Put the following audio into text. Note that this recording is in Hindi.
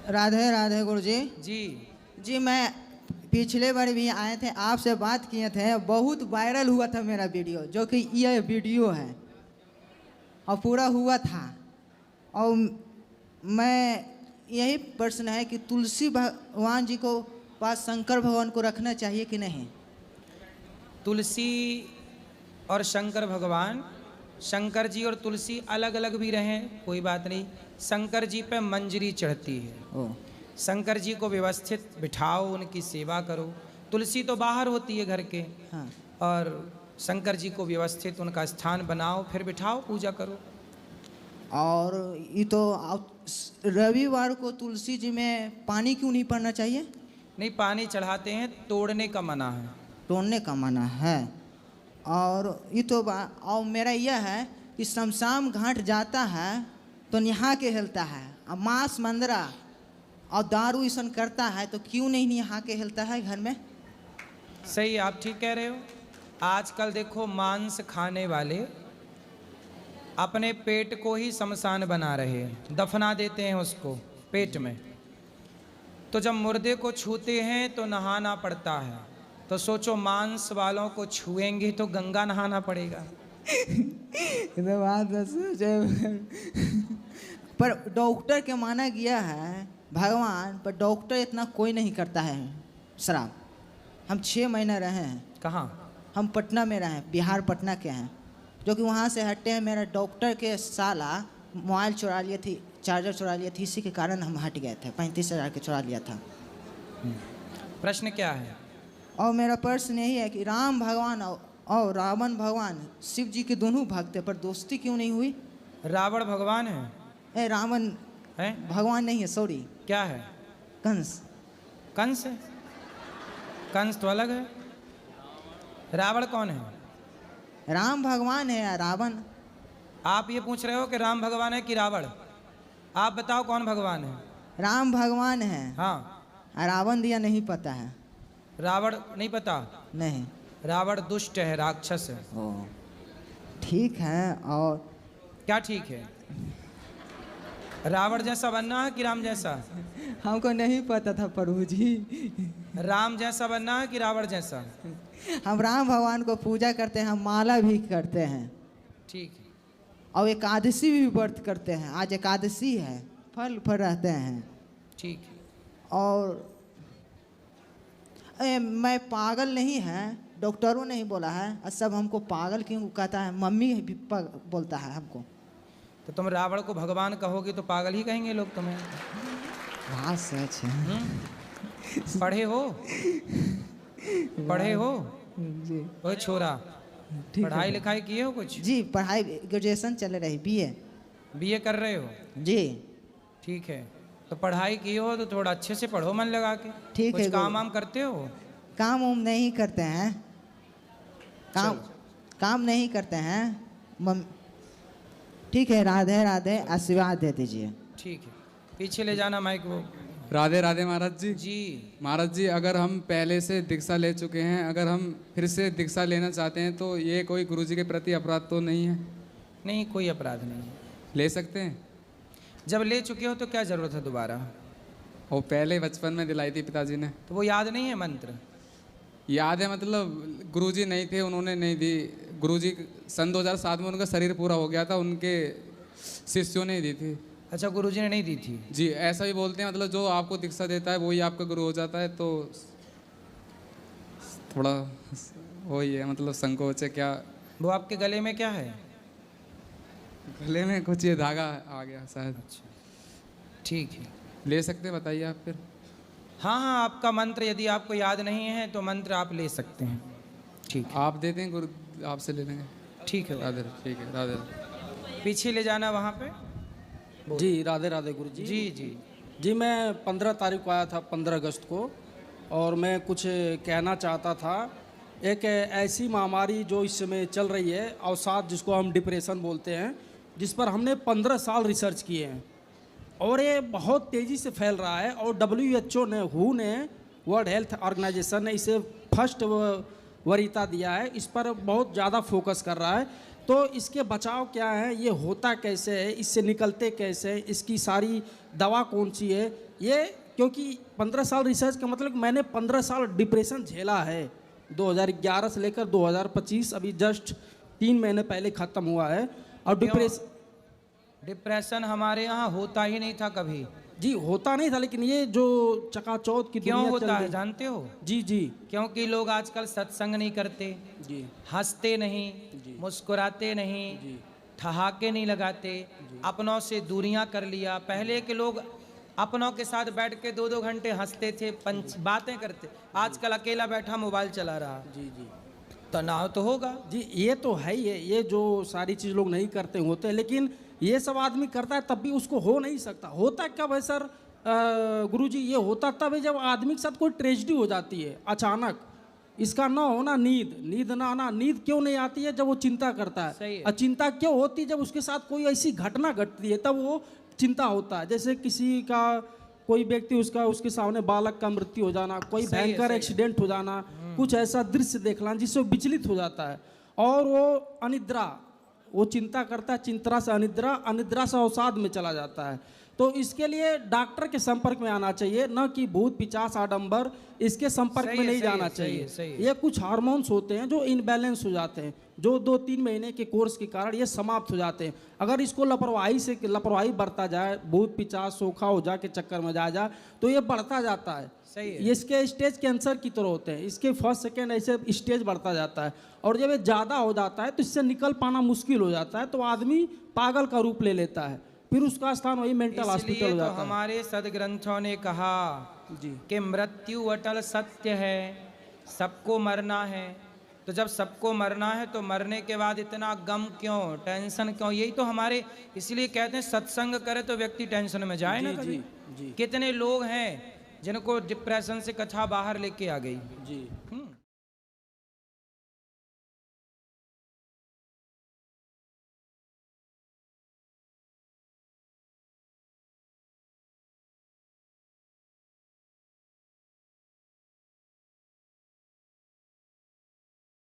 राधे राधे गुरुजी। जी जी मैं पिछले बार भी आए थे, आपसे बात किए थे, बहुत वायरल हुआ था मेरा वीडियो, जो कि यह वीडियो है और पूरा हुआ था। और मैं यही प्रश्न है कि तुलसी भगवान जी को पास शंकर भगवान को रखना चाहिए कि नहीं? तुलसी और शंकर भगवान, शंकर जी और तुलसी अलग अलग भी रहें कोई बात नहीं। शंकर जी पे मंजरी चढ़ती है, ओ शंकर जी को व्यवस्थित बिठाओ, उनकी सेवा करो। तुलसी तो बाहर होती है घर के, हाँ। और शंकर जी को व्यवस्थित उनका स्थान बनाओ, फिर बिठाओ, पूजा करो। और ये तो रविवार को तुलसी जी में पानी क्यों नहीं पड़ना चाहिए? नहीं, पानी चढ़ाते हैं, तोड़ने का मना है। तोड़ने का मना है। और ये तो और मेरा यह है कि शमशान घाट जाता है तो नहा के हिलता है, और मांस मंदरा और दारू ईसन करता है तो क्यों नहीं नहा के हिलता है घर में? सही, आप ठीक कह रहे हो। आजकल देखो, मांस खाने वाले अपने पेट को ही शमशान बना रहे हैं, दफना देते हैं उसको पेट में। तो जब मुर्दे को छूते हैं तो नहाना पड़ता है, तो सोचो मांस वालों को छुएंगे तो गंगा नहाना पड़ेगा। पर डॉक्टर के माना गया है भगवान, पर डॉक्टर इतना कोई नहीं करता है शराब। हम 6 महीने रहे हैं। कहाँ? हम पटना में रहे, बिहार पटना के हैं, जो कि वहाँ से हटे हैं। मेरा डॉक्टर के साला मोबाइल चुरा लिए थी, चार्जर चुरा लिए थी, इसी के कारण हम हट गए थे। 35,000 के चुरा लिया था। प्रश्न क्या है? और मेरा प्रश्न यही है कि राम भगवान और रावण भगवान शिव जी के दोनों भक्त हैं, पर दोस्ती क्यों नहीं हुई? रावण भगवान है? ए रावण है? भगवान नहीं है, सॉरी। क्या है? कंस। कंस है? कंस तो अलग है। रावण कौन है? राम भगवान है, रावण। आप ये पूछ रहे हो कि राम भगवान है कि रावण? आप बताओ कौन भगवान है? राम भगवान है। हाँ। रावण दिया नहीं पता है। रावण नहीं पता? नहीं। रावण दुष्ट है, राक्षस है। ओ ठीक है। और क्या ठीक है? रावण जैसा बनना है कि राम जैसा? हमको नहीं पता था प्रभु जी। राम जैसा बनना है कि रावण जैसा? हम राम भगवान को पूजा करते हैं, हम माला भी करते हैं, ठीक है। और एकादशी भी व्रत करते हैं। आज एकादशी है, फल फल रहते हैं। ठीक है। और मैं पागल नहीं है, डॉक्टरों ने ही बोला है। और सब हमको पागल क्यों कहता है? मम्मी भी बोलता है हमको। तो तुम रावण को भगवान कहोगे तो पागल ही कहेंगे लोग तुम्हें। हाँ सच है। पढ़े हो? पढ़े हो जी। ओए छोरा, ठीक पढ़ाई है। लिखाई किए हो कुछ? जी पढ़ाई ग्रेजुएशन चल रही, बीए। बीए कर रहे हो? जी ठीक है। तो पढ़ाई की हो तो थोड़ा अच्छे से पढ़ो, मन लगा के। ठीक है। कुछ काम वाम करते हो? काम उम नहीं करते हैं। काम नहीं करते हैं। ठीक है, राधे राधे, आशीर्वाद दे दीजिए। ठीक है, पीछे ले जाना माइक वो। राधे राधे महाराज जी। जी महाराज जी, अगर हम पहले से दीक्षा ले चुके हैं, अगर हम फिर से दीक्षा लेना चाहते हैं तो ये कोई गुरुजी के प्रति अपराध तो नहीं है? नहीं, कोई अपराध नहीं है, ले सकते हैं। जब ले चुके हो तो क्या ज़रूरत है दोबारा? वो पहले बचपन में दिलाई थी पिताजी ने। तो वो याद नहीं है मंत्र? याद है, मतलब गुरुजी नहीं थे, उन्होंने नहीं दी। गुरुजी सन 2007 में उनका शरीर पूरा हो गया था, उनके शिष्यों ने दी थी। अच्छा, गुरुजी ने नहीं दी थी? जी, ऐसा भी बोलते हैं, मतलब जो आपको दीक्षा देता है वही आपका गुरु हो जाता है। तो थोड़ा वही है, मतलब संकोच है क्या। वो आपके गले में क्या है? गले में कुछ ये धागा आ गया शायद। अच्छा, ठीक है। ले सकते हैं, बताइए आप फिर। हाँ हाँ, आपका मंत्र यदि आपको याद नहीं है तो मंत्र आप ले सकते हैं। ठीक है, आप देते हैं गुरु, आपसे ले लेंगे। ठीक है। राधे, ठीक है, राधे। पीछे ले जाना वहाँ पे। जी राधे राधे गुरु जी। जी जी जी मैं 15 तारीख को आया था, 15 अगस्त को, और मैं कुछ कहना चाहता था। एक ऐसी महामारी जो इस समय चल रही है, अवसाद, जिसको हम डिप्रेशन बोलते हैं, जिस पर हमने 15 साल रिसर्च किए हैं, और ये बहुत तेज़ी से फैल रहा है। और WHO ने, वर्ल्ड हेल्थ ऑर्गेनाइजेशन ने इसे फर्स्ट वरीयता दिया है, इस पर बहुत ज़्यादा फोकस कर रहा है। तो इसके बचाव क्या है, ये होता कैसे है, इससे निकलते कैसे, इसकी सारी दवा कौन सी है, ये क्योंकि 15 साल रिसर्च का मतलब मैंने 15 साल डिप्रेशन झेला है। 2011 से लेकर 2025 अभी जस्ट 3 महीने पहले ख़त्म हुआ है। और डिप्रेशन हमारे यहाँ होता ही नहीं था कभी। जी होता नहीं था, लेकिन ये जो चकाचौंध की क्यों दुनिया होता चल है रही- जानते हो? जी जी क्योंकि लोग आजकल सत्संग नहीं करते, जी हंसते नहीं, मुस्कुराते नहीं, ठहाके नहीं लगाते, अपनों से दूरियां कर लिया। पहले के लोग अपनों के साथ बैठ के 2-2 घंटे हंसते थे, बातें करते। आजकल अकेला बैठा मोबाइल चला रहा। जी जी तनाव तो होगा। जी, ये तो है ही है। ये जो सारी चीज़ लोग नहीं करते होते हैं, लेकिन ये सब आदमी करता है तब भी उसको हो नहीं सकता। होता कब है सर गुरुजी? ये होता तब है जब आदमी के साथ कोई ट्रेजेडी हो जाती है अचानक। इसका ना होना नींद ना आना। नींद क्यों नहीं आती है? जब वो चिंता करता सही है। है। और चिंता क्यों होती है? जब उसके साथ कोई ऐसी घटना घटती है तब वो चिंता होता है। जैसे किसी का कोई व्यक्ति उसके सामने बालक का मृत्यु हो जाना, कोई सही है, भयंकर सही है। एक्सीडेंट हो जाना, कुछ ऐसा दृश्य देखना जिससे वो विचलित हो जाता है। और वो अनिद्रा, वो चिंता करता है, चिंता से अनिद्रा, अनिद्रा से अवसाद में चला जाता है। तो इसके लिए डॉक्टर के संपर्क में आना चाहिए, न कि भूत पिचास आडंबर इसके संपर्क सही में है, नहीं सही है, जाना सही चाहिए। है, सही है। ये कुछ हार्मोन्स होते हैं जो इनबैलेंस हो जाते हैं, जो 2-3 महीने के कोर्स के कारण ये समाप्त हो जाते हैं। अगर इसको लापरवाही बरता जाए, भूत पिचास सोखा हो जा के चक्कर में जा तो ये बढ़ता जाता है। सही है। ये इसके स्टेज कैंसर की तरह होते हैं। इसके फर्स्ट सेकेंड ऐसे स्टेज बढ़ता जाता है, और जब ये ज़्यादा हो जाता है तो इससे निकल पाना मुश्किल हो जाता है। तो आदमी पागल का रूप ले लेता है, फिर उसका स्थान वही मेंटल हॉस्पिटल इसलिए हो तो जाता है। हमारे सदग्रंथों ने कहा जी कि मृत्यु अटल सत्य है, सबको मरना है। तो जब सबको मरना है तो मरने के बाद इतना गम क्यों, टेंशन क्यों? यही तो हमारे, इसलिए कहते हैं सत्संग करे तो व्यक्ति टेंशन में जाए ना जी, कभी। जी। कितने लोग हैं जिनको डिप्रेशन से कथा बाहर लेके आ गई। जी